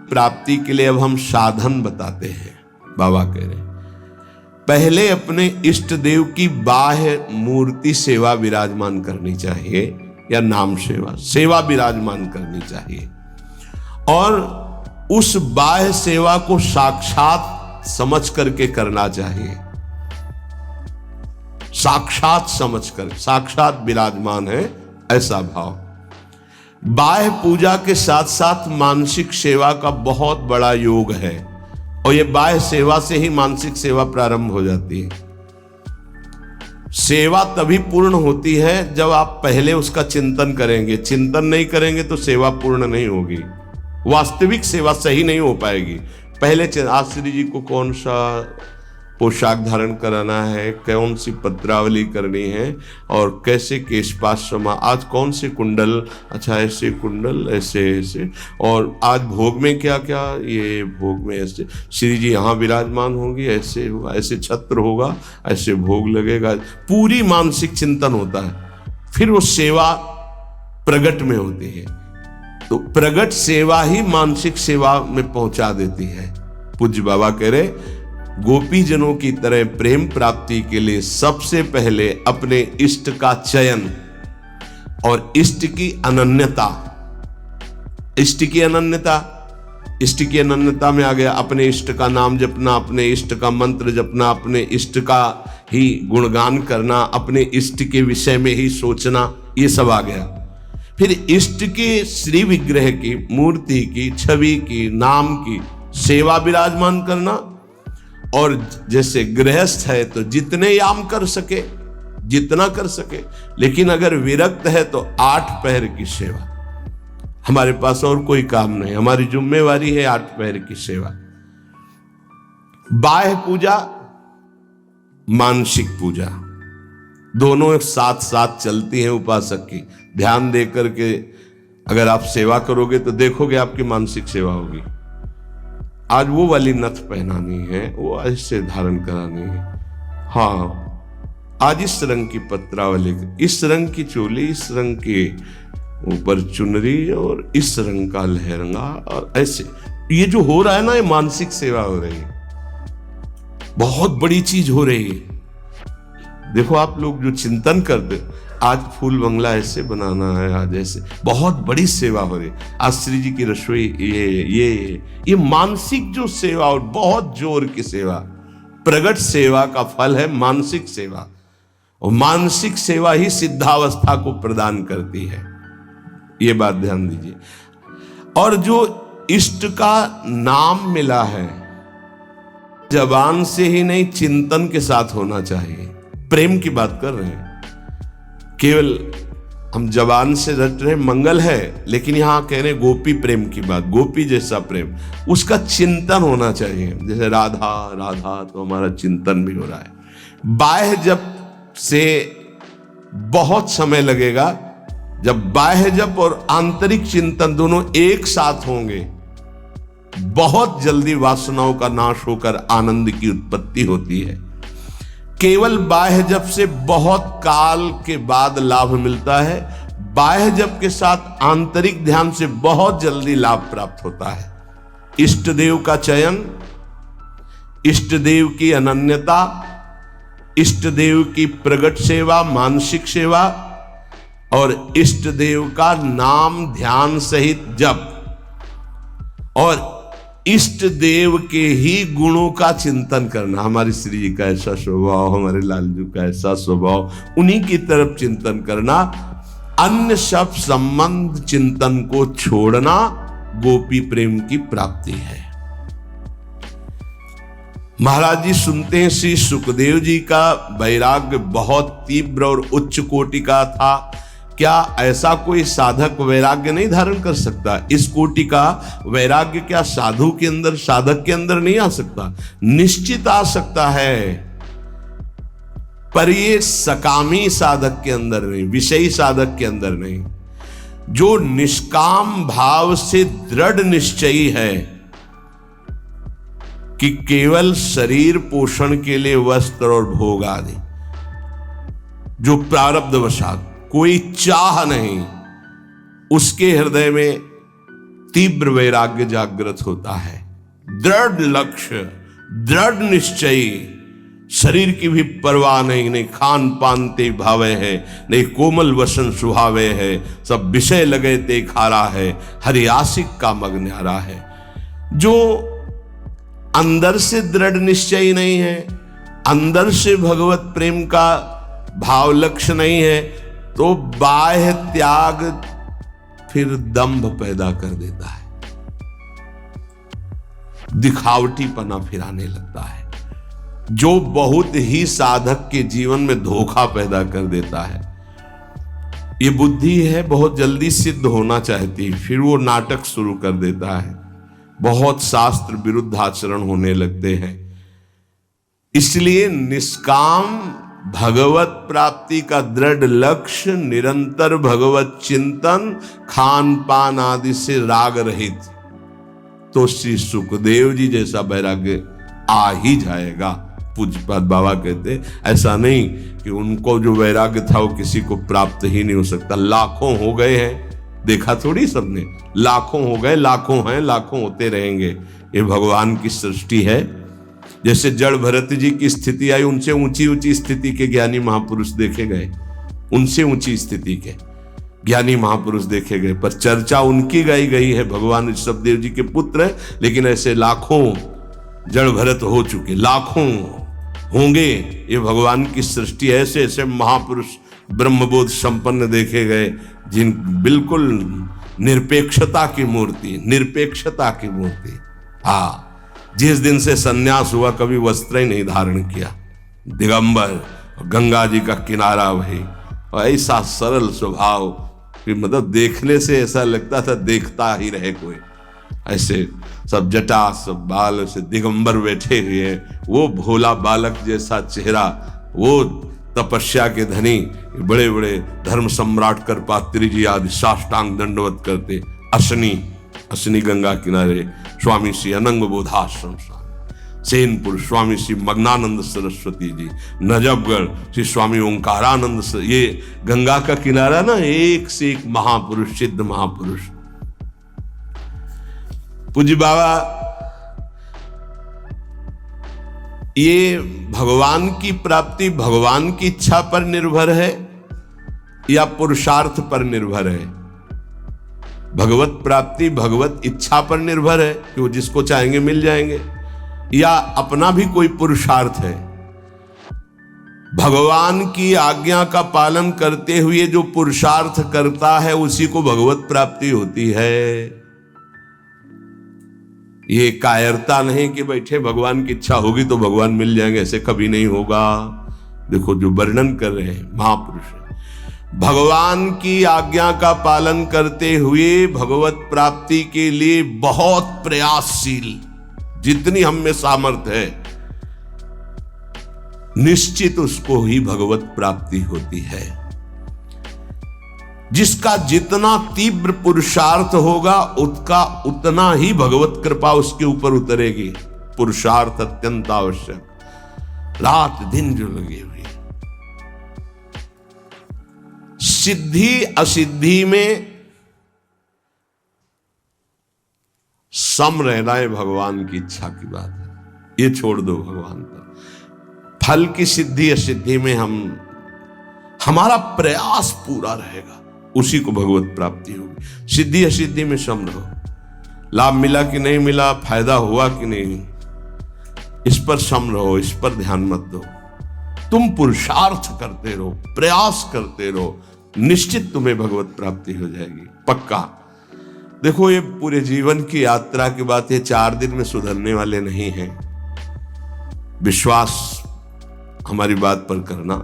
प्राप्ति के लिए अब हम साधन बताते हैं। बाबा कह रहे पहले अपने इष्ट देव की बाह्य मूर्ति सेवा विराजमान करनी चाहिए, या नाम सेवा विराजमान करनी चाहिए, और उस बाह्य सेवा को साक्षात समझ करके करना चाहिए। साक्षात समझकर, साक्षात विराजमान है ऐसा भाव। बाह्य पूजा के साथ साथ मानसिक सेवा का बहुत बड़ा योग है, और यह बाह्य सेवा से ही मानसिक सेवा प्रारंभ हो जाती है। सेवा तभी पूर्ण होती है जब आप पहले उसका चिंतन करेंगे। चिंतन नहीं करेंगे तो सेवा पूर्ण नहीं होगी, वास्तविक सेवा सही नहीं हो पाएगी। पहले आज श्री जी को कौन सा पोशाक धारण कराना है, कौन सी पत्रावली करनी है, और कैसे केशपाशमा, आज कौन से कुंडल, अच्छा ऐसे कुंडल, ऐसे ऐसे, और आज भोग में क्या क्या, ये भोग में ऐसे श्री जी यहाँ विराजमान होंगी, ऐसे होगा, ऐसे छत्र होगा, ऐसे भोग लगेगा। पूरी मानसिक चिंतन होता है, फिर वो सेवा प्रगट में होती है। तो प्रगट सेवा ही मानसिक सेवा में पहुंचा देती है। पूज्य बाबा कह रहे गोपी जनों की तरह प्रेम प्राप्ति के लिए सबसे पहले अपने इष्ट का चयन और इष्ट की अनन्यता। इष्ट की अनन्यता, इष्ट की अनन्यता में आ गया अपने इष्ट का नाम जपना, अपने इष्ट का मंत्र जपना, अपने इष्ट का ही गुणगान करना, अपने इष्ट के विषय में ही सोचना, ये सब आ गया। फिर इष्ट के श्री विग्रह की, मूर्ति की, छवि की, नाम की सेवा विराजमान करना। और जैसे गृहस्थ है तो जितने याम कर सके, जितना कर सके, लेकिन अगर विरक्त है तो 8 पहर की सेवा। हमारे पास और कोई काम नहीं, हमारी जिम्मेवारी है 8 पहर की सेवा। बाह्य पूजा, मानसिक पूजा, दोनों साथ साथ चलती हैं उपासक की। ध्यान दे करके अगर आप सेवा करोगे तो देखोगे आपकी मानसिक सेवा होगी। आज वो वाली नथ पहनानी है, वो ऐसे धारण करानी है, हाँ आज इस रंग की पत्रावली, इस रंग की चोली, इस रंग के ऊपर चुनरी, और इस रंग का लहंगा, और ऐसे ये जो हो रहा है ना, ये मानसिक सेवा हो रही है, बहुत बड़ी चीज हो रही है। देखो आप लोग जो चिंतन करते, आज फूल बंगला ऐसे बनाना है, आज ऐसे, बहुत बड़ी सेवा हो रही। आज श्री जी की रसोई, ये मानसिक जो सेवा, और बहुत जोर की सेवा, प्रगट सेवा का फल है मानसिक सेवा, और मानसिक सेवा ही सिद्धावस्था को प्रदान करती है। ये बात ध्यान दीजिए। और जो इष्ट का नाम मिला है, जबान से ही नहीं, चिंतन के साथ होना चाहिए। प्रेम की बात कर रहे हैं, केवल हम जबान से रट रहे मंगल है, लेकिन यहां कह रहे गोपी प्रेम की बात, गोपी जैसा प्रेम, उसका चिंतन होना चाहिए। जैसे राधा राधा, तो हमारा चिंतन भी हो रहा है। बाह्य जप से बहुत समय लगेगा। जब बाह्य जप और आंतरिक चिंतन दोनों एक साथ होंगे, बहुत जल्दी वासनाओं का नाश होकर आनंद की उत्पत्ति होती है। केवल बाह्य जप से बहुत काल के बाद लाभ मिलता है, बाह्य जप के साथ आंतरिक ध्यान से बहुत जल्दी लाभ प्राप्त होता है। इष्ट देव का चयन, इष्ट देव की अनन्यता, इष्ट देव की प्रगट सेवा, मानसिक सेवा, और इष्ट देव का नाम ध्यान सहित जप, और इष्ट देव के ही गुणों का चिंतन करना। हमारी श्री जी का ऐसा स्वभाव, हमारे लालजू का ऐसा स्वभाव, उन्हीं की तरफ चिंतन करना। अन्य सब संबंध चिंतन को छोड़ना गोपी प्रेम की प्राप्ति है। महाराज जी सुनते हैं श्री सुखदेव जी का वैराग्य बहुत तीव्र और उच्च कोटि का था। क्या ऐसा कोई साधक वैराग्य नहीं धारण कर सकता? इस कोटि का वैराग्य क्या साधु के अंदर, साधक के अंदर नहीं आ सकता? निश्चित आ सकता है, पर ये सकामी साधक के अंदर नहीं, विषयी साधक के अंदर नहीं। जो निष्काम भाव से दृढ़ निश्चयी है कि केवल शरीर पोषण के लिए वस्त्र और भोग आदि, जो प्रारब्धवशात कोई चाह नहीं, उसके हृदय में तीव्र वैराग्य जागृत होता है। दृढ़ लक्ष्य, दृढ़ निश्चयी, शरीर की भी परवाह नहीं, नहीं खान पान ते भावे है, नहीं कोमल वसन सुहावे है, सब विषय लगे ते खारा है, हरि आशिक का मग न्यारा है। जो अंदर से दृढ़ निश्चयी नहीं है, अंदर से भगवत प्रेम का भाव लक्ष्य नहीं है, तो बाह्य त्याग फिर दंभ पैदा कर देता है, दिखावटीपना फिर आने लगता है, जो बहुत ही साधक के जीवन में धोखा पैदा कर देता है। ये बुद्धि है बहुत जल्दी सिद्ध होना चाहती है, फिर वो नाटक शुरू कर देता है, बहुत शास्त्र विरुद्ध आचरण होने लगते हैं। इसलिए निष्काम भगवत प्राप्ति का दृढ़ लक्ष्य, निरंतर भगवत चिंतन, खान पान आदि से राग रहित, तो श्री सुखदेव जी जैसा वैराग्य आ ही जाएगा। पूज्यपाद बाबा कहते ऐसा नहीं कि उनको जो वैराग्य था वो किसी को प्राप्त ही नहीं हो सकता। लाखों हो गए हैं, देखा थोड़ी सबने, लाखों हो गए, लाखों हैं, लाखों होते रहेंगे। ये भगवान की सृष्टि है। जैसे जड़ भरत जी की स्थिति आई, उनसे ऊंची ऊंची स्थिति के ज्ञानी महापुरुष देखे गए, उनसे ऊंची स्थिति के ज्ञानी महापुरुष देखे गए, पर चर्चा उनकी गाई गई है। भगवान ऋषभदेव जी के पुत्र है, लेकिन ऐसे लाखों जड़ भरत हो चुके, लाखों होंगे। ये भगवान की सृष्टि, ऐसे ऐसे महापुरुष ब्रह्मबोध संपन्न देखे गए, जिन बिल्कुल निरपेक्षता की मूर्ति, निरपेक्षता की मूर्ति। हाँ, जिस दिन से सन्यास हुआ कभी वस्त्र ही नहीं धारण किया, दिगंबर, गंगा जी का किनारा वही, और ऐसा सरल स्वभाव कि मतलब देखने से ऐसा लगता था देखता ही रहे कोई। ऐसे सब जटा, सब बाल से दिगंबर बैठे हुए हैं, वो भोला बालक जैसा चेहरा, वो तपस्या के धनी, बड़े बड़े धर्म सम्राट करपात्री जी आदि साष्टांग दंडवत करते। असनी गंगा किनारे स्वामी श्री अनंग बोधाश्रम सेनपुर स्वामी श्री मग्नानंद सरस्वती जी, नजफगढ़ श्री स्वामी ओंकारानंद, ये गंगा का किनारा ना, एक से एक महापुरुष, सिद्ध महापुरुष। पूज्य बाबा, ये भगवान की प्राप्ति भगवान की इच्छा पर निर्भर है या पुरुषार्थ पर निर्भर है? भगवत प्राप्ति भगवत इच्छा पर निर्भर है कि वो जिसको चाहेंगे मिल जाएंगे, या अपना भी कोई पुरुषार्थ है? भगवान की आज्ञा का पालन करते हुए जो पुरुषार्थ करता है उसी को भगवत प्राप्ति होती है। ये कायरता नहीं कि बैठे भगवान की इच्छा होगी तो भगवान मिल जाएंगे, ऐसे कभी नहीं होगा। देखो जो वर्णन कर रहे हैं महापुरुष, भगवान की आज्ञा का पालन करते हुए भगवत प्राप्ति के लिए बहुत प्रयासशील, जितनी हम में सामर्थ्य है, निश्चित उसको ही भगवत प्राप्ति होती है। जिसका जितना तीव्र पुरुषार्थ होगा उसका उतना ही भगवत कृपा उसके ऊपर उतरेगी। पुरुषार्थ अत्यंत आवश्यक, रात दिन जो लगे हुए। सिद्धि असिद्धि में सम रहना है भगवान की इच्छा की बात है, ये छोड़ दो भगवान पर। फल की सिद्धि असिद्धि में हमारा प्रयास पूरा रहेगा, उसी को भगवत प्राप्ति होगी। सिद्धि असिद्धि में सम रहो, लाभ मिला कि नहीं मिला, फायदा हुआ कि नहीं, इस पर सम रहो, इस पर ध्यान मत दो। तुम पुरुषार्थ करते रहो, प्रयास करते रहो, निश्चित तुम्हें भगवत प्राप्ति हो जाएगी, पक्का। देखो ये पूरे जीवन की यात्रा की बात है, 4 दिन में सुधरने वाले नहीं हैं। विश्वास हमारी बात पर करना,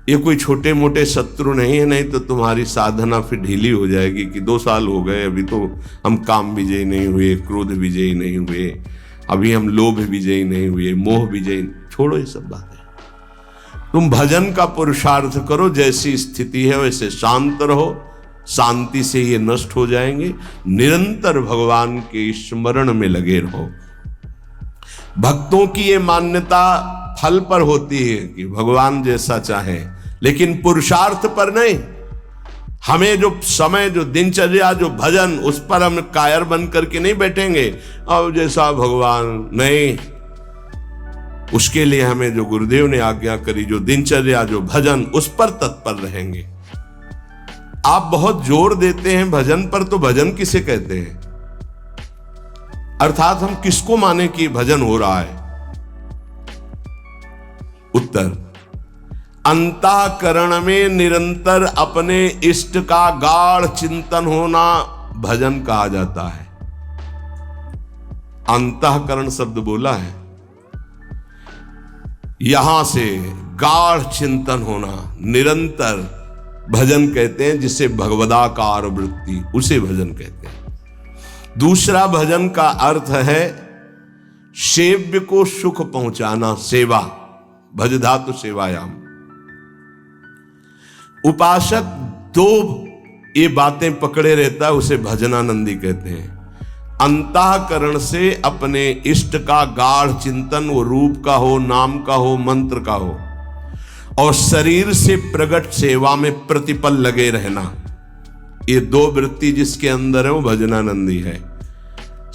ये कोई छोटे मोटे शत्रु नहीं है, नहीं तो तुम्हारी साधना फिर ढीली हो जाएगी कि 2 साल हो गए, अभी तो हम काम विजयी नहीं हुए, क्रोध विजयी नहीं हुए, अभी हम लोभ विजयी नहीं हुए, मोह विजयी। छोड़ो ये सब बातें, तुम भजन का पुरुषार्थ करो, जैसी स्थिति है वैसे शांत रहो, शांति से ये नष्ट हो जाएंगे। निरंतर भगवान के स्मरण में लगे रहो। भक्तों की ये मान्यता फल पर होती है कि भगवान जैसा चाहे, लेकिन पुरुषार्थ पर नहीं। हमें जो समय, जो दिनचर्या, जो भजन, उस पर हम कायर बन करके नहीं बैठेंगे अब जैसा भगवान, नहीं। उसके लिए हमें जो गुरुदेव ने आज्ञा करी, जो दिनचर्या, जो भजन, उस पर तत्पर रहेंगे। आप बहुत जोर देते हैं भजन पर, तो भजन किसे कहते हैं? अर्थात हम किसको माने कि भजन हो रहा है? उत्तर, अंतःकरण में निरंतर अपने इष्ट का गाढ़ चिंतन होना भजन कहा जाता है। अंतःकरण शब्द बोला है, यहां से गाढ़ चिंतन होना, निरंतर भजन कहते हैं, जिसे भगवदाकार वृत्ति, उसे भजन कहते हैं। दूसरा भजन का अर्थ है सेव्य को सुख पहुंचाना, सेवा, भज धातु सेवायाम। उपासक दो ये बातें पकड़े रहता है, उसे भजनानंदी कहते हैं। अंतःकरण से अपने इष्ट का गाढ़ चिंतन, वो रूप का हो, नाम का हो, मंत्र का हो, और शरीर से प्रकट सेवा में प्रतिपल लगे रहना, ये दो वृत्ति जिसके अंदर है वो भजनानंदी है।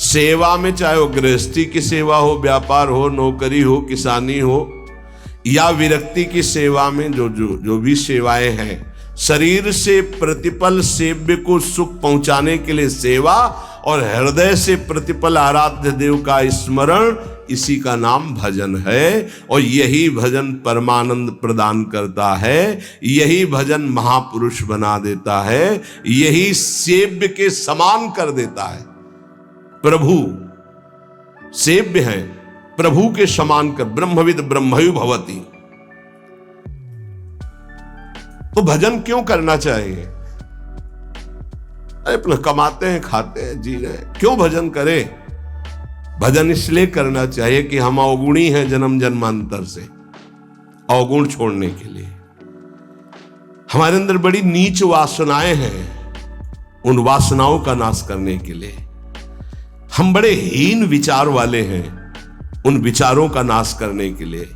सेवा में चाहे वो गृहस्थी की सेवा हो, व्यापार हो, नौकरी हो, किसानी हो, या विरक्ति की सेवा में जो भी सेवाएं हैं, शरीर से प्रतिपल सेव्य को सुख पहुंचाने के लिए सेवा, और हृदय से प्रतिपल आराध्य देव का स्मरण, इसी का नाम भजन है। और यही भजन परमानंद प्रदान करता है, यही भजन महापुरुष बना देता है, यही सेव्य के समान कर देता है। प्रभु सेव्य है, प्रभु के समान कर, ब्रह्मविद ब्रह्मयु भवति। तो भजन क्यों करना चाहिए? अरे कमाते हैं, खाते हैं, जी रहे हैं, क्यों भजन करें? भजन इसलिए करना चाहिए कि हम अवगुणी हैं जन्म जन्मांतर से, अवगुण छोड़ने के लिए। हमारे अंदर बड़ी नीच वासनाएं हैं, उन वासनाओं का नाश करने के लिए। हम बड़े हीन विचार वाले हैं, उन विचारों का नाश करने के लिए।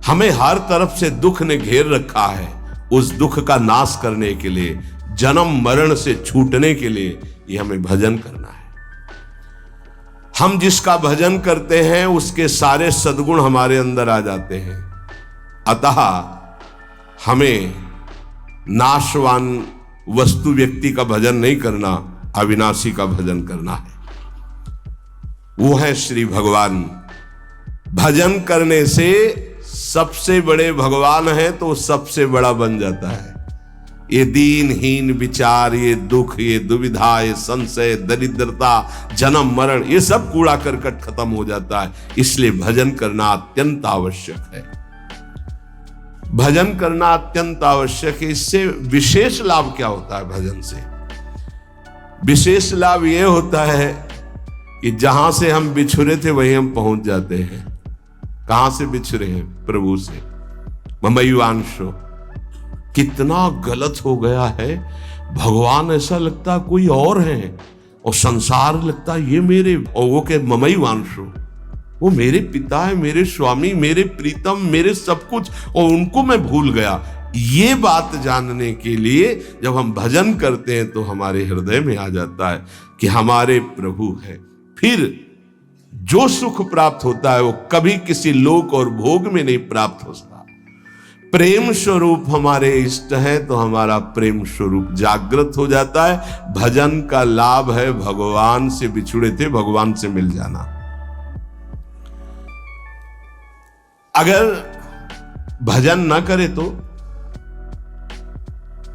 हमें हर तरफ से दुख ने घेर रखा है, उस दुख का नाश करने के लिए, जन्म मरण से छूटने के लिए ये हमें भजन करना है। हम जिसका भजन करते हैं उसके सारे सद्गुण हमारे अंदर आ जाते हैं। अतः हमें नाशवान वस्तु व्यक्ति का भजन नहीं करना, अविनाशी का भजन करना है। वो है श्री भगवान। भजन करने से सबसे बड़े भगवान है तो सबसे बड़ा बन जाता है। ये दीनहीन विचार, ये दुख, ये दुविधा, ये संशय, दरिद्रता, जन्म मरण, ये सब कूड़ा करकट खत्म हो जाता है। इसलिए भजन करना अत्यंत आवश्यक है। भजन करना अत्यंत आवश्यक है। इससे विशेष लाभ क्या होता है? भजन से विशेष लाभ यह होता है कि जहां से हम बिछुरे थे वहीं हम पहुंच जाते हैं। कहां से बिछुरे हैं? प्रभु से। ममैवांशो, कितना गलत हो गया है। भगवान ऐसा लगता कोई और है, और संसार लगता ये मेरे, और वो के ममैवांशो, वो मेरे पिता है, मेरे स्वामी, मेरे प्रीतम, मेरे सब कुछ, और उनको मैं भूल गया। ये बात जानने के लिए जब हम भजन करते हैं तो हमारे हृदय में आ जाता है कि हमारे प्रभु हैं। फिर जो सुख प्राप्त होता है वो कभी किसी लोक और भोग में नहीं प्राप्त होता। प्रेम स्वरूप हमारे इष्ट है तो हमारा प्रेम स्वरूप जागृत हो जाता है। भजन का लाभ है भगवान से बिछुड़े थे भगवान से मिल जाना। अगर भजन ना करे तो,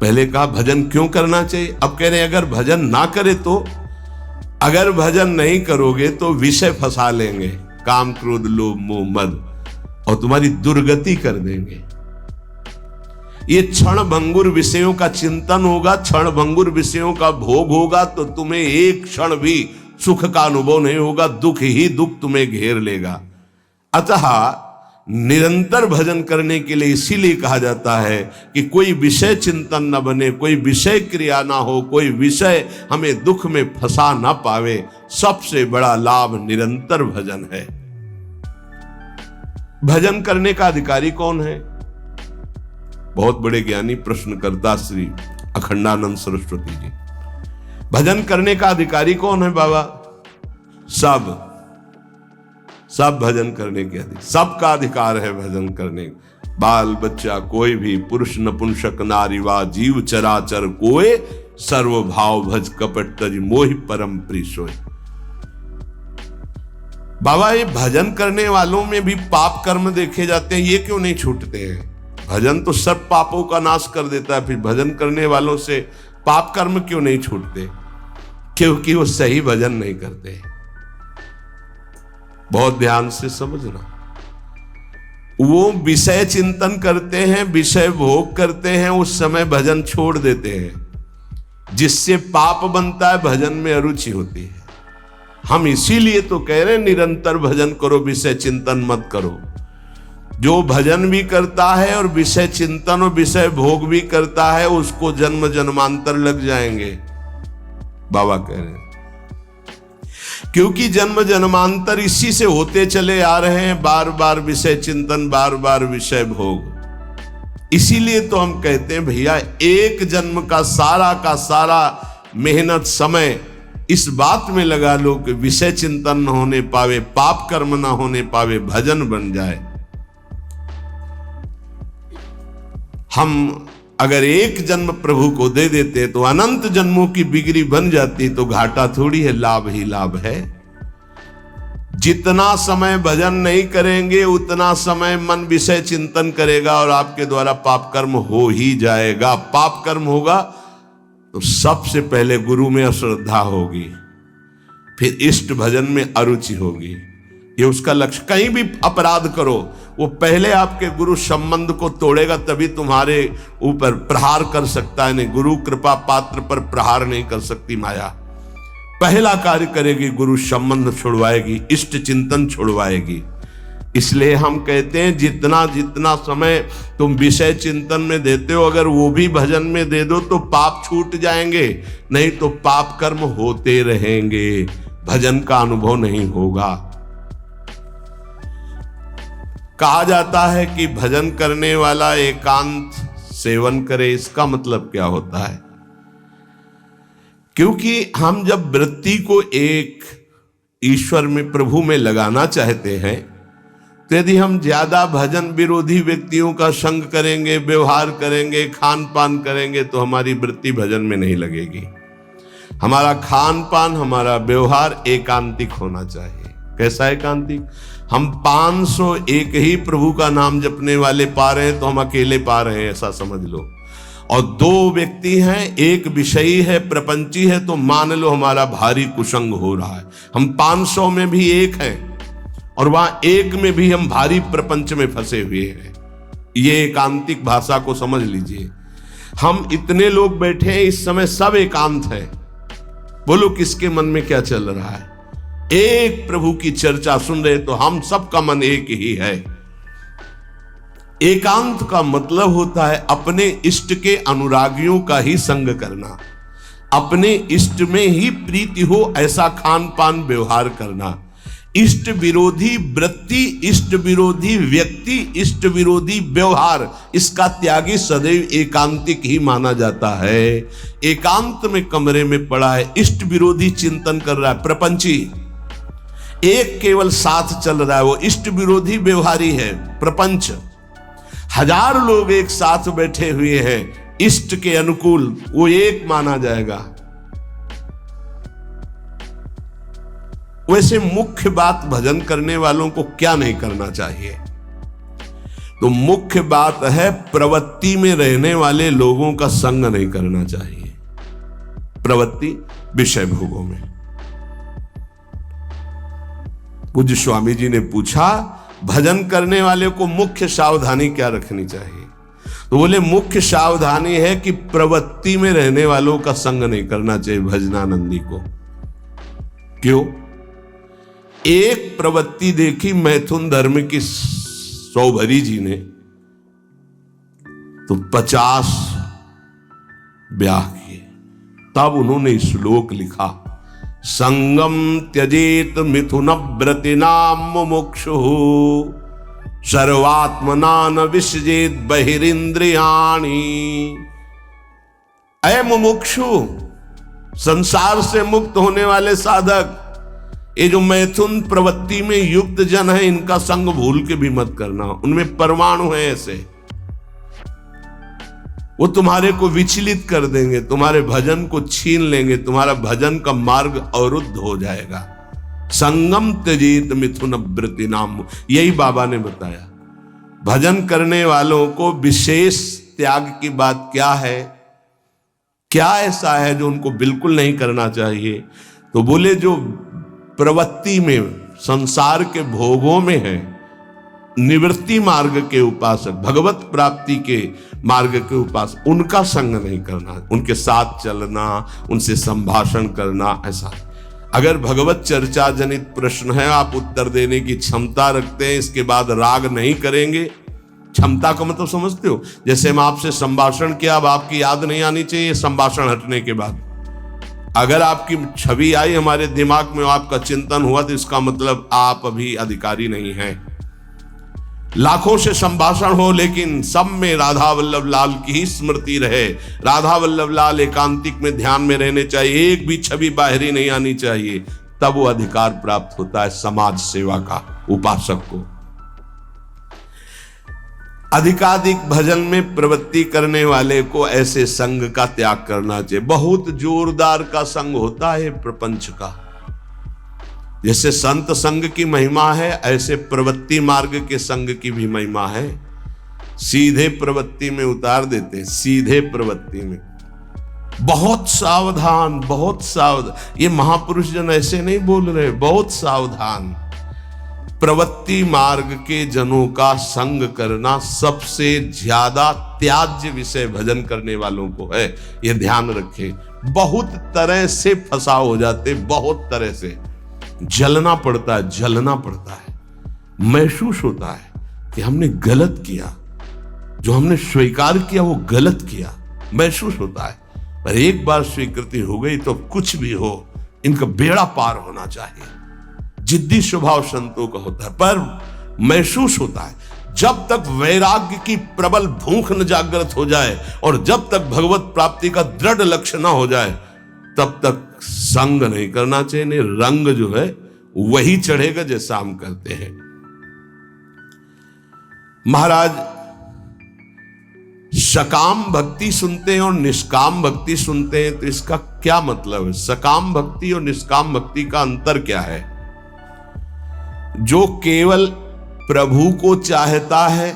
पहले कहा भजन क्यों करना चाहिए, अब कह रहे हैं अगर भजन ना करे तो, अगर भजन नहीं करोगे तो विषय फंसा लेंगे, काम क्रोध लोभ मोह मद, और तुम्हारी दुर्गति कर देंगे। ये क्षण भंगुर विषयों का चिंतन होगा, क्षण भंगुर विषयों का भोग होगा, तो तुम्हें एक क्षण भी सुख का अनुभव नहीं होगा, दुख ही दुख तुम्हें घेर लेगा। अतः निरंतर भजन करने के लिए इसीलिए कहा जाता है कि कोई विषय चिंतन न बने, कोई विषय क्रिया ना हो, कोई विषय हमें दुख में फंसा ना पावे। सबसे बड़ा लाभ निरंतर भजन है। भजन करने का अधिकारी कौन है? बहुत बड़े ज्ञानी प्रश्नकर्ता श्री अखंडानंद सरस्वती जी। भजन करने का अधिकारी कौन है बाबा? सब भजन करने के अधिकारी, सबका अधिकार है भजन करने। बाल बच्चा कोई भी, पुरुष नपुंसक नारी वा जीव चराचर कोय, सर्व भाव भज कपट तज मोहि परम प्रिय सोय। बाबा ये भजन करने वालों में भी पाप कर्म देखे जाते हैं, ये क्यों नहीं छूटते हैं? भजन तो सब पापों का नाश कर देता है, फिर भजन करने वालों से पाप कर्म क्यों नहीं छूटते? क्योंकि वो सही भजन नहीं करते। बहुत ध्यान से समझना, वो विषय चिंतन करते हैं, विषय भोग करते हैं, उस समय भजन छोड़ देते हैं, जिससे पाप बनता है, भजन में अरुचि होती है। हम इसीलिए तो कह रहे हैं निरंतर भजन करो, विषय चिंतन मत करो। जो भजन भी करता है और विषय चिंतन और विषय भोग भी करता है, उसको जन्म जन्मांतर लग जाएंगे, बाबा कह रहे हैं। क्योंकि जन्म जन्मांतर इसी से होते चले आ रहे हैं, बार बार विषय चिंतन, बार बार विषय भोग। इसीलिए तो हम कहते हैं भैया, एक जन्म का सारा मेहनत समय इस बात में लगा लो कि विषय चिंतन न होने पावे, पाप कर्म न होने पावे, भजन बन जाए। हम अगर एक जन्म प्रभु को दे देते तो अनंत जन्मों की बिगड़ी बन जाती, तो घाटा थोड़ी है, लाभ ही लाभ है। जितना समय भजन नहीं करेंगे उतना समय मन विषय चिंतन करेगा और आपके द्वारा पाप कर्म हो ही जाएगा। पाप कर्म होगा तो सबसे पहले गुरु में अश्रद्धा होगी, फिर इष्ट भजन में अरुचि होगी। ये उसका लक्ष्य। कहीं भी अपराध करो, वो पहले आपके गुरु संबंध को तोड़ेगा, तभी तुम्हारे ऊपर प्रहार कर सकता है। नहीं, गुरु कृपा पात्र पर प्रहार नहीं कर सकती माया। पहला कार्य करेगी, गुरु संबंध छुड़वाएगी, इष्ट चिंतन छुड़वाएगी। इसलिए हम कहते हैं जितना जितना समय तुम विषय चिंतन में देते हो, अगर वो भी भजन में दे दो तो पाप छूट जाएंगे, नहीं तो पाप कर्म होते रहेंगे, भजन का अनुभव नहीं होगा। कहा जाता है कि भजन करने वाला एकांत सेवन करे। इसका मतलब क्या होता है? क्योंकि हम जब वृत्ति को एक ईश्वर में, प्रभु में लगाना चाहते हैं, तो यदि हम ज्यादा भजन विरोधी व्यक्तियों का संग करेंगे, व्यवहार करेंगे, खान पान करेंगे, तो हमारी वृत्ति भजन में नहीं लगेगी। हमारा खान पान, हमारा व्यवहार एकांतिक होना चाहिए। कैसा एकांतिक? हम 501 ही प्रभु का नाम जपने वाले पा रहे हैं तो हम अकेले पा रहे हैं, ऐसा समझ लो। और 2 व्यक्ति हैं, एक विषयी है, प्रपंची है, तो मान लो हमारा भारी कुसंग हो रहा है। हम 500 में भी एक हैं और वहां एक में भी हम भारी प्रपंच में फंसे हुए हैं। ये एकांतिक भाषा को समझ लीजिए। हम इतने लोग बैठे हैं इस समय, सब एकांत है। बोलो किसके मन में क्या चल रहा है? एक प्रभु की चर्चा सुन रहे तो हम सबका मन एक ही है। एकांत का मतलब होता है अपने इष्ट के अनुरागियों का ही संग करना, अपने इष्ट में ही प्रीति हो ऐसा खान पान व्यवहार करना। इष्ट विरोधी वृत्ति, इष्ट विरोधी व्यक्ति, इष्ट विरोधी व्यवहार, इसका त्यागी सदैव एकांतिक ही माना जाता है। एकांत में कमरे में पड़ा है, इष्ट विरोधी चिंतन कर रहा है, प्रपंची एक केवल साथ चल रहा है, वो इष्ट विरोधी व्यवहारी है, प्रपंच। 1000 लोग एक साथ बैठे हुए हैं इष्ट के अनुकूल, वो एक माना जाएगा। वैसे मुख्य बात भजन करने वालों को क्या नहीं करना चाहिए? तो मुख्य बात है प्रवृत्ति में रहने वाले लोगों का संग नहीं करना चाहिए। प्रवृत्ति विषय भोगों में। पूज्य स्वामी जी ने पूछा भजन करने वाले को मुख्य सावधानी क्या रखनी चाहिए? तो बोले मुख्य सावधानी है कि प्रवृत्ति में रहने वालों का संग नहीं करना चाहिए भजनानंदी को। क्यों? एक प्रवृत्ति देखी मैथुन धर्म की सौभरी जी ने, तो 50 ब्याह किए। तब उन्होंने श्लोक लिखा, संगम त्यजेत मिथुन व्रतिनाम मुमुक्षु सर्वात्मना न विसजेत बहिरिंद्रियाणि। अय मुमुक्षु, संसार से मुक्त होने वाले साधक, ये जो मैथुन प्रवृत्ति में युक्त जन है, इनका संग भूल के भी मत करना। उनमें परमाणु है ऐसे, वो तुम्हारे को विचलित कर देंगे, तुम्हारे भजन को छीन लेंगे, तुम्हारा भजन का मार्ग अवरुद्ध हो जाएगा। संगम त्यजेत मिथुन व्रति नाम, यही बाबा ने बताया। भजन करने वालों को विशेष त्याग की बात क्या है, क्या ऐसा है जो उनको बिल्कुल नहीं करना चाहिए? तो बोले जो प्रवृत्ति में, संसार के भोगों में है, निवृत्ति मार्ग के उपासक, भगवत प्राप्ति के मार्ग के उपासक, उनका संग नहीं करना, उनके साथ चलना, उनसे संभाषण करना। ऐसा अगर भगवत चर्चा जनित प्रश्न है, आप उत्तर देने की क्षमता रखते हैं, इसके बाद राग नहीं करेंगे। क्षमता का मतलब समझते हो? जैसे हम आपसे संभाषण किया, अब आपकी याद नहीं आनी चाहिए संभाषण हटने के बाद। अगर आपकी छवि आई हमारे दिमाग में, आपका चिंतन हुआ, तो इसका मतलब आप अभी अधिकारी नहीं हैं। लाखों से संभाषण हो, लेकिन सब में राधा वल्लभ लाल की ही स्मृति रहे। राधा वल्लभ लाल एकांतिक में ध्यान में रहने चाहिए, एक भी छवि बाहरी नहीं आनी चाहिए, तब वो अधिकार प्राप्त होता है समाज सेवा का उपासक को। अधिकाधिक भजन में प्रवृत्ति करने वाले को ऐसे संग का त्याग करना चाहिए। बहुत जोरदार का संग होता है प्रपंच का। जैसे संत संग की महिमा है, ऐसे प्रवृत्ति मार्ग के संग की भी महिमा है। सीधे प्रवृत्ति में उतार देते हैं, सीधे प्रवृत्ति में। बहुत सावधान, बहुत सावधान। ये महापुरुष जन ऐसे नहीं बोल रहे, बहुत सावधान। प्रवृत्ति मार्ग के जनों का संग करना सबसे ज्यादा त्याज्य विषय भजन करने वालों को है, ये ध्यान रखें। बहुत तरह से फंसाव हो जाते, बहुत तरह से जलना पड़ता है, जलना पड़ता है, महसूस होता है कि हमने गलत किया, जो हमने स्वीकार किया वो गलत किया, महसूस होता है। पर एक बार स्वीकृति हो गई तो कुछ भी हो, इनका बेड़ा पार होना चाहिए। जिद्दी स्वभाव संतों का होता है, पर महसूस होता है। जब तक वैराग्य की प्रबल भूख न जागृत हो जाए और जब तक भगवत प्राप्ति का दृढ़ लक्ष्य न हो जाए, तब तक संग नहीं करना चाहिए। नहीं, रंग जो है वही चढ़ेगा जैसा हम करते हैं। महाराज सकाम भक्ति सुनते हैं और निष्काम भक्ति सुनते हैं, तो इसका क्या मतलब है? सकाम भक्ति और निष्काम भक्ति का अंतर क्या है? जो केवल प्रभु को चाहता है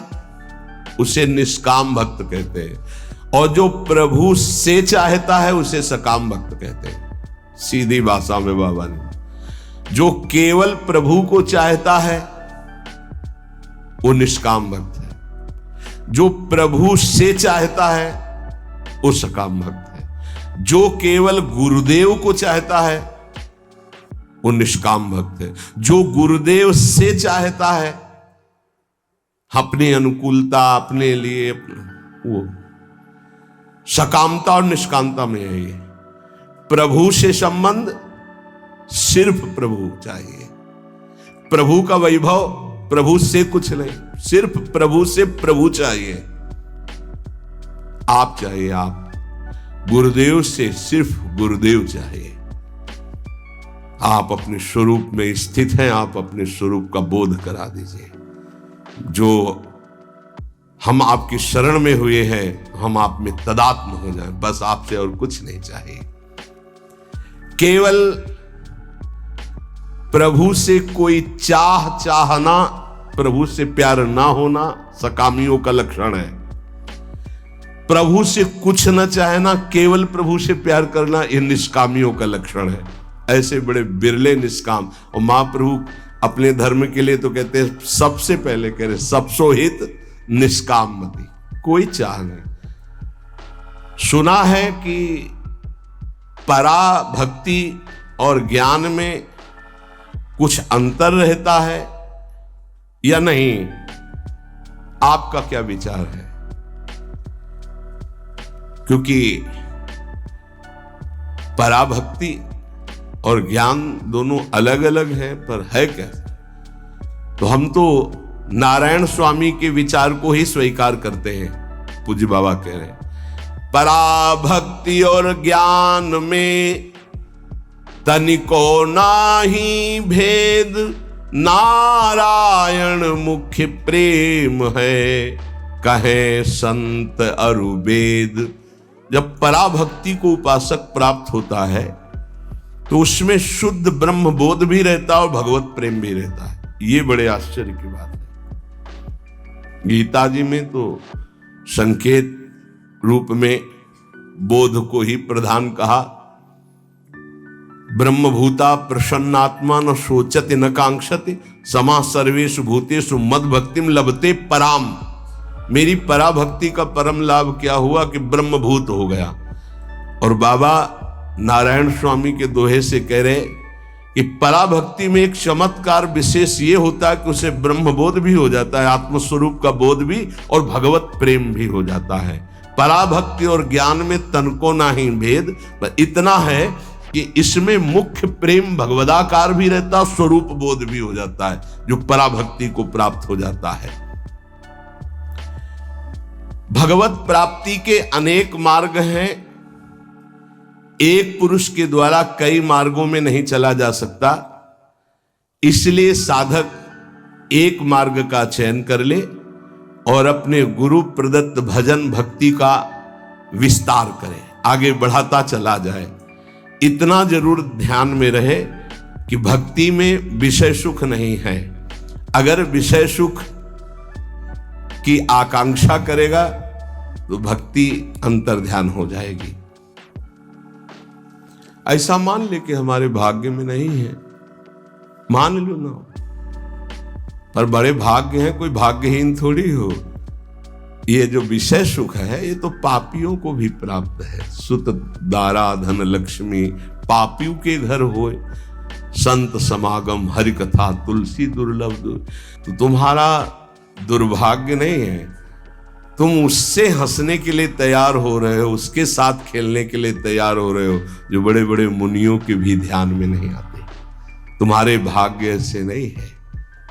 उसे निष्काम भक्त कहते हैं, और जो प्रभु से चाहता है उसे सकाम भक्त कहते हैं। सीधी भाषा में बाबा ने, जो केवल प्रभु को चाहता है वो निष्काम भक्त है, जो प्रभु से चाहता है वो सकाम भक्त है, जो केवल गुरुदेव को चाहता है वो निष्काम भक्त है, जो गुरुदेव से चाहता है अपनी अनुकूलता, अपने लिए, वो सकामता और निष्कामता में है। ये प्रभु से संबंध सिर्फ प्रभु चाहिए, प्रभु का वैभव, प्रभु से कुछ नहीं, सिर्फ प्रभु से प्रभु चाहिए। आप चाहिए, आप गुरुदेव से सिर्फ गुरुदेव चाहिए। आप अपने स्वरूप में स्थित हैं, आप अपने स्वरूप का बोध करा दीजिए। जो हम आपकी शरण में हुए हैं, हम आप में तदात्म हो जाएं, बस आपसे और कुछ नहीं चाहिए। केवल प्रभु से कोई चाहना, प्रभु से प्यार ना होना सकामियों का लक्षण है। प्रभु से कुछ न चाहना, केवल प्रभु से प्यार करना, यह निष्कामियों का लक्षण है। ऐसे बड़े बिरले निष्काम। और महाप्रभु अपने धर्म के लिए तो कहते हैं, सबसे पहले कह रहे सबसो हित निष्काम मति, कोई चाह नहीं। सुना है कि परा भक्ति और ज्ञान में कुछ अंतर रहता है या नहीं? आपका क्या विचार है? क्योंकि पराभक्ति और ज्ञान दोनों अलग अलग है, पर है क्या? तो हम तो नारायण स्वामी के विचार को ही स्वीकार करते हैं। पूज्य बाबा कह रहे हैं पराभक्ति और ज्ञान में तनिको नाही भेद, नारायण मुख्य प्रेम है, कहे संत अरुवेद। जब पराभक्ति को उपासक प्राप्त होता है तो उसमें शुद्ध ब्रह्म बोध भी रहता है और भगवत प्रेम भी रहता है। ये बड़े आश्चर्य की बात है। गीता जी में तो संकेत रूप में बोध को ही प्रधान कहा। ब्रह्मभूता प्रसन्नात्मा न शोचति न कांक्षति, समा सर्वेषु भूतेषु मद भक्तिम लभते पराम। मेरी पराभक्ति का परम लाभ क्या हुआ कि ब्रह्मभूत हो गया। और बाबा नारायण स्वामी के दोहे से कह रहे कि पराभक्ति में एक चमत्कार विशेष ये होता है कि उसे ब्रह्मबोध भी हो जाता है, आत्मस्वरूप का बोध भी, और भगवत प्रेम भी हो जाता है। पराभक्ति और ज्ञान में तनको नाही भेद, इतना है कि इसमें मुख्य प्रेम भगवदाकार भी रहता, स्वरूप बोध भी हो जाता है, जो पराभक्ति को प्राप्त हो जाता है। भगवत प्राप्ति के अनेक मार्ग हैं। एक पुरुष के द्वारा कई मार्गों में नहीं चला जा सकता, इसलिए साधक एक मार्ग का चयन कर ले और अपने गुरु प्रदत्त भजन भक्ति का विस्तार करे, आगे बढ़ाता चला जाए। इतना जरूर ध्यान में रहे कि भक्ति में विषय सुख नहीं है। अगर विषय सुख की आकांक्षा करेगा तो भक्ति अंतर्ध्यान हो जाएगी। ऐसा मान ले कि हमारे भाग्य में नहीं है, मान लो ना, पर बड़े भाग्य हैं, कोई भाग्यहीन थोड़ी हो। ये जो विषय सुख है ये तो पापियों को भी प्राप्त है। सुत दारा धन लक्ष्मी पापियों के घर होए, संत समागम हरि कथा तुलसी दुर्लभ। तो तुम्हारा दुर्भाग्य नहीं है, तुम उससे हंसने के लिए तैयार हो रहे हो, उसके साथ खेलने के लिए तैयार हो रहे हो, जो बड़े बड़े मुनियों के भी ध्यान में नहीं आते। तुम्हारे भाग्य से नहीं है।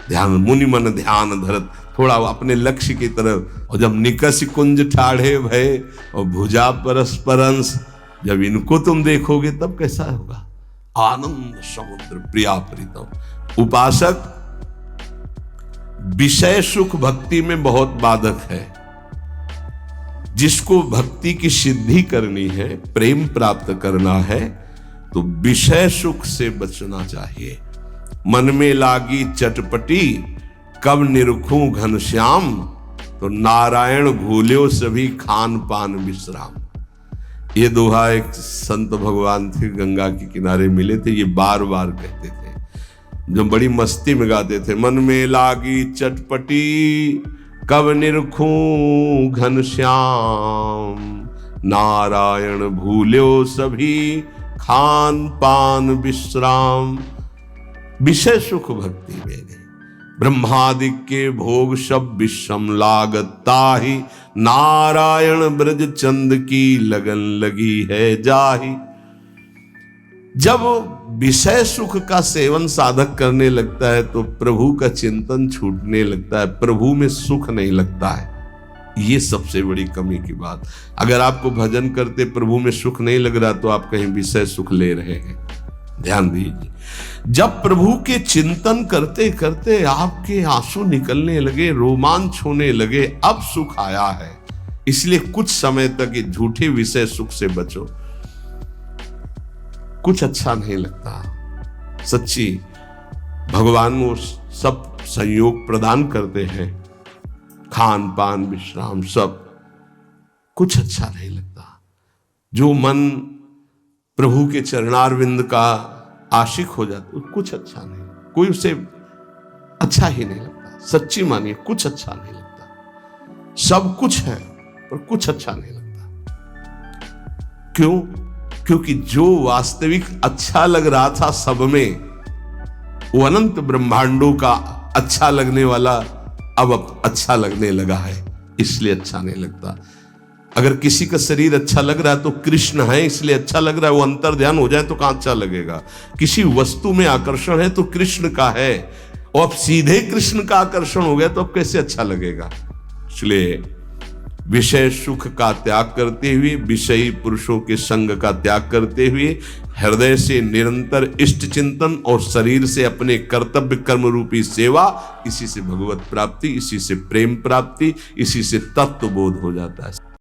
ध्यान मुनि मन ध्यान धरत, थोड़ा अपने लक्ष्य की तरफ। और जब निकष कुंज ठाढ़े भय और भुजा परस्परंस, जब इनको तुम देखोगे तब कैसा होगा? आनंद समुद्र प्रिया प्रीतम। उपासक विषय सुख भक्ति में बहुत बाधक है। जिसको भक्ति की सिद्धि करनी है, प्रेम प्राप्त करना है, तो विषय सुख से बचना चाहिए। मन में लागी चटपटी कब निरखूं घनश्याम, तो नारायण भूल्यो सभी खान पान विश्राम। ये दोहा एक संत भगवान थे, गंगा के किनारे मिले थे, ये बार बार कहते थे, जो बड़ी मस्ती में गाते थे। मन में लागी चटपटी कब निरखूं घनश्याम, नारायण भूल्यो सभी खान पान विश्राम। विषय सुख भक्ति में नहीं। ब्रह्मादिक के भोग सब विषम लागत ताहि, नारायण ब्रज चंद की लगन लगी है जाहि। जब विषय सुख का सेवन साधक करने लगता है तो प्रभु का चिंतन छूटने लगता है, प्रभु में सुख नहीं लगता है। ये सबसे बड़ी कमी की बात। अगर आपको भजन करते प्रभु में सुख नहीं लग रहा तो आप कहीं विषय सुख ले रहे हैं। ध्यान दीजिए, जब प्रभु के चिंतन करते करते आपके आंसू निकलने लगे, रोमांच होने लगे, अब सुख आया है। इसलिए कुछ समय तक ये झूठे विषय सुख से बचो। कुछ अच्छा नहीं लगता। सच्ची भगवान वो सब संयोग प्रदान करते हैं, खान पान विश्राम सब, कुछ अच्छा नहीं लगता। जो मन प्रभु के चरणारविंद का आशिक हो जाता, कुछ अच्छा नहीं, कोई उसे अच्छा ही नहीं लगता। सच्ची मानिए, कुछ अच्छा नहीं लगता। सब कुछ है पर कुछ अच्छा नहीं लगता। क्यों? क्योंकि जो वास्तविक अच्छा लग रहा था सब में, वो अनंत ब्रह्मांडों का अच्छा लगने वाला अब अच्छा लगने लगा है, इसलिए अच्छा नहीं लगता। अगर किसी का शरीर अच्छा लग रहा है तो कृष्ण है इसलिए अच्छा लग रहा है, वो अंतर ध्यान हो जाए तो कहां अच्छा लगेगा। किसी वस्तु में आकर्षण है तो कृष्ण का है, और अब सीधे कृष्ण का आकर्षण हो गया तो अब कैसे अच्छा लगेगा। इसलिए विषय सुख का त्याग करते हुए, विषयी पुरुषों के संग का त्याग करते हुए, हृदय से निरंतर इष्ट चिंतन और शरीर से अपने कर्तव्य कर्म रूपी सेवा, इसी से भगवत प्राप्ति, इसी से प्रेम प्राप्ति, इसी से तत्व बोध हो जाता है।